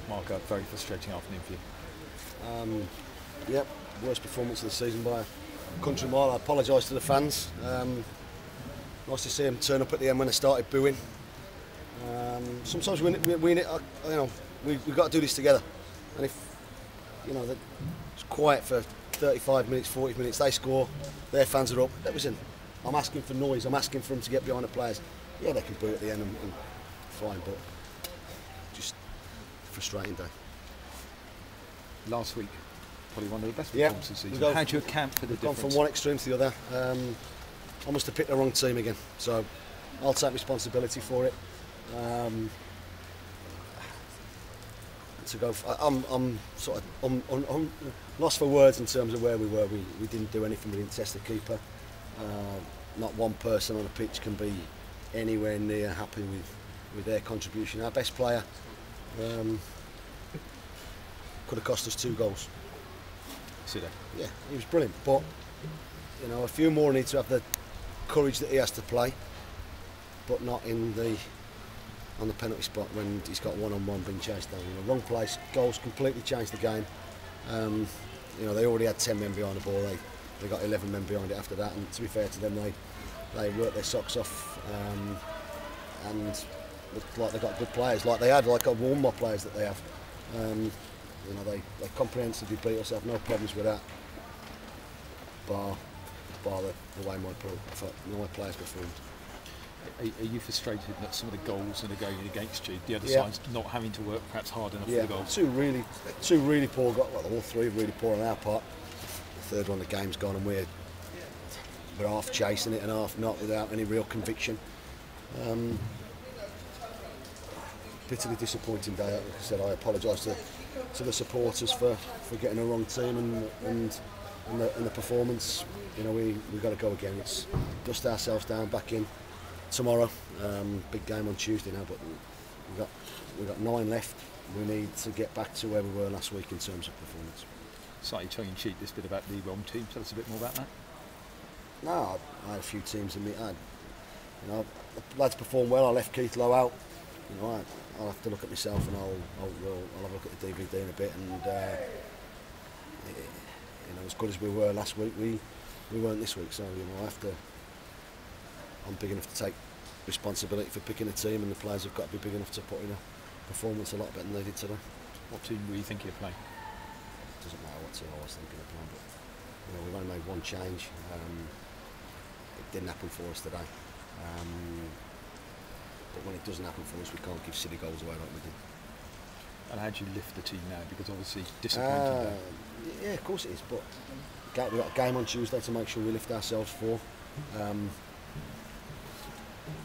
Mark, a very frustrating afternoon for you. Yep, worst performance of the season by a country mile. I apologise to the fans. Nice to see them turn up at the end when they started booing. Sometimes we've got to do this together. And if it's quiet for 35 minutes, 40 minutes, they score, their fans are up. Listen, I'm asking for noise. I'm asking for them to get behind the players. Yeah, they can boo at the end and fine, but just frustrating day. Last week, probably one of the best performances this season. How do you account for the difference? Gone from one extreme to the other. I must have picked the wrong team again, so I'll take responsibility for it. I'm lost for words in terms of where we were. We didn't do anything. We didn't test the keeper. Not one person on the pitch can be anywhere near happy with their contribution. Our best player could have cost us 2 goals. See that? Yeah, he was brilliant. But a few more need to have the courage that he has to play, but not on the penalty spot when he's got one-on-one being chased down. Wrong place, goals completely changed the game. They already had 10 men behind the ball. They got 11 men behind it after that, and to be fair to them, they worked their socks off and looked like they got good players, like a Walmart players that they have. They comprehensively beat us. I have no problems with that. Bar the way my players performed. Are you frustrated that some of the goals that are going against you, the other side's not having to work perhaps hard enough for the goals? Two really poor goals. Well, all 3 really poor on our part. The third one, the game's gone, and we're half chasing it and half not, without any real conviction. Bitterly disappointing day. Like I said, I apologise to the supporters for getting a wrong team and the performance. We've got to go again. It's dust ourselves down back in tomorrow. Big game on Tuesday now, but we've got 9 left. We need to get back to where we were last week in terms of performance. Slightly tongue-in-cheek, this bit about the wrong team. Tell us a bit more about that. No, I had a few teams in me. The lads performed well. I left Keith Lowe out. I'll have to look at myself and I'll have a look at the DVD in a bit. And as good as we were last week, we weren't this week. So I'm big enough to take responsibility for picking a team, and the players have got to be big enough to put in a performance a lot better than they did today. What team were you thinking of playing? It doesn't matter what team I was thinking of playing, but we've only made one change. It didn't happen for us today. But when it doesn't happen for us, we can't give silly goals away like we did. And how do you lift the team now? Because obviously disappointing. Yeah, of course it is. But we've got a game on Tuesday to make sure we lift ourselves for.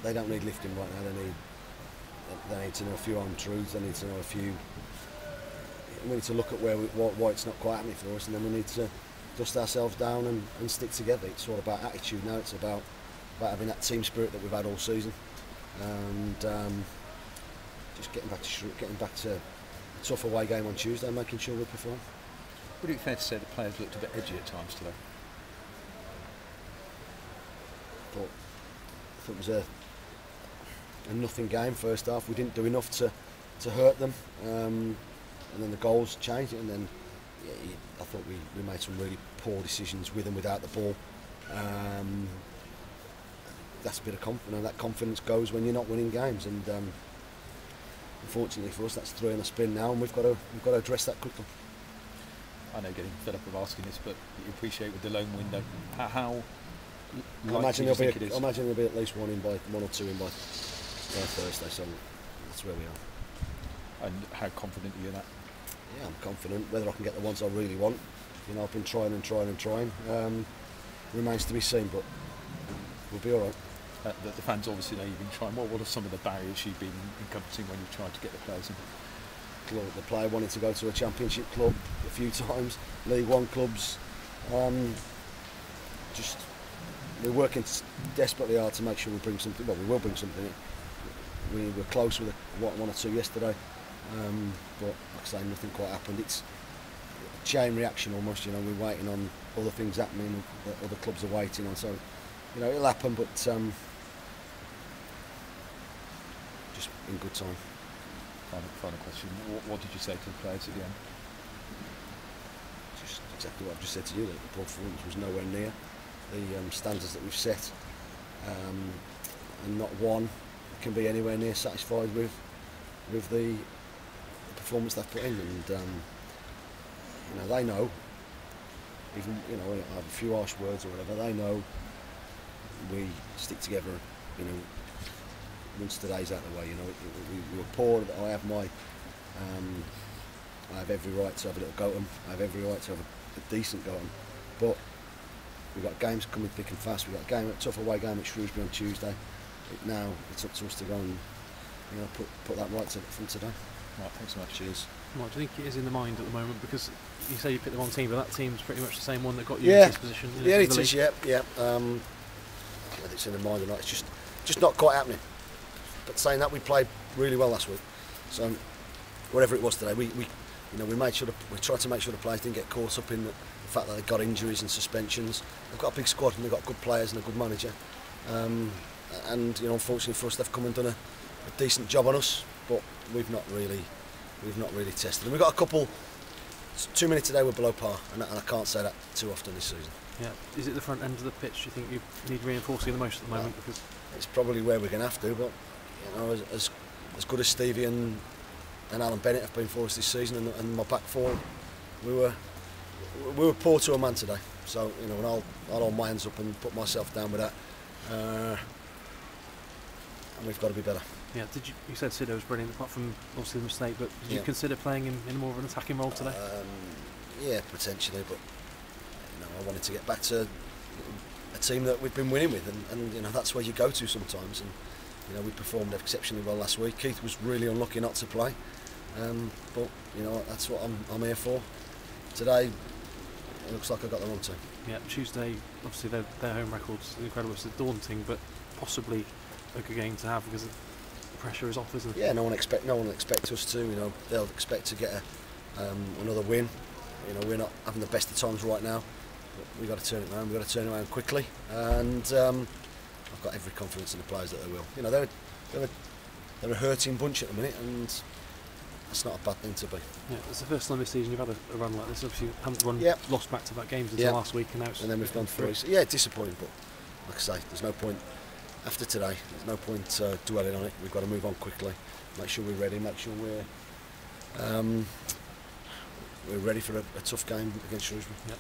They don't need lifting right now. They need to know a few home truths. They need to know a few. We need to look at why it's not quite happening for us, and then we need to dust ourselves down and stick together. It's all about attitude now. It's about having that team spirit that we've had all season, and just getting back to a tough away game on Tuesday and making sure we perform. Would it be fair to say the players looked a bit edgy at times today? I thought it was a nothing game first half. We didn't do enough to hurt them, and then the goals changed it, and then I thought we made some really poor decisions with and without the ball. That's a bit of confidence. That confidence goes when you're not winning games, and unfortunately for us, that's 3 on a spin now, and we've got to address that quickly. I know, getting fed up of asking this, but you appreciate with the loan window how. I imagine there'll be at least 1 or 2 in by Thursday, so that's where we are. And how confident are you in that? Yeah, I'm confident. Whether I can get the ones I really want, I've been trying. Remains to be seen, but we'll be all right. The fans obviously know you've been trying. What are some of the barriers you've been encompassing when you've tried to get the players in? Well, the player wanted to go to a championship club a few times, League One clubs. We're working desperately hard to make sure we bring something. Well, we will bring something. We were close with 1 or 2 yesterday, but like I say, nothing quite happened. It's a chain reaction almost. We're waiting on other things happening that other clubs are waiting on. So, it'll happen, but just in good time. Final question. What did you say to the players at the end? Just exactly what I've just said to you, that the performance was nowhere near the standards that we've set, and not one can be anywhere near satisfied with the performance they've put in. And you know, they know, even, you know, I have a few harsh words or whatever, they know we stick together, you know, once today's out of the way. You know, we were poor. I have every right to have a little go at them. I have every right to have a decent go at them. But we've got games coming thick and fast. We've got a tough away game at Shrewsbury on Tuesday. Now it's up to us to go and, you know, put that right from today. Right, thanks so much. Cheers. What do you think it is in the mind at the moment? Because you say you picked the wrong team, but that team's pretty much the same one that got you into this position. You know, yeah, it is. Yeah. Whether it's in the mind or not, it's just not quite happening. But saying that, we played really well last week. So whatever it was today, we tried to make sure the players didn't get caught up in the fact that they got injuries and suspensions. They've got a big squad and they've got good players and a good manager. And you know, unfortunately for us, they've come and done a decent job on us, but we've not really tested them. We've got a couple. Too many today were below par, and I can't say that too often this season. Yeah. Is it the front end of the pitch you think you need reinforcing the most at the moment? Because it's probably where we're going to have to, but you know, as good as Stevie and Alan Bennett have been for us this season, and my back four, we were poor to a man today. So you know, and I'll hold my hands up and put myself down with that. And we've got to be better. Yeah. You said Sido was brilliant, apart from obviously the mistake, but did you consider playing him in more of an attacking role today? Yeah, potentially, but you know, I wanted to get back to a team that we've been winning with, and you know, that's where you go to sometimes. And you know, we performed exceptionally well last week. Keith was really unlucky not to play, but you know, that's what I'm here for. Today, it looks like I got the wrong team. Yeah, Tuesday, obviously their home record's incredible. It's daunting, but possibly a good game to have because the pressure is off, isn't it? Yeah, no one expects us to. You know, they'll expect to get another win. You know, we're not having the best of times right now. But we've got to turn it around. We've got to turn it around quickly, and I've got every confidence in the players that they will. You know, they're a hurting bunch at the minute, and that's not a bad thing to be. Yeah, it's the first time this season you've had a run like this. Obviously, you haven't lost back-to-back games until last week, and now it's then we've gone through. So, yeah, disappointing, but like I say, there's no point after today. There's no point dwelling on it. We've got to move on quickly. Make sure we're ready. Make sure we're ready for a tough game against Shrewsbury. Yeah.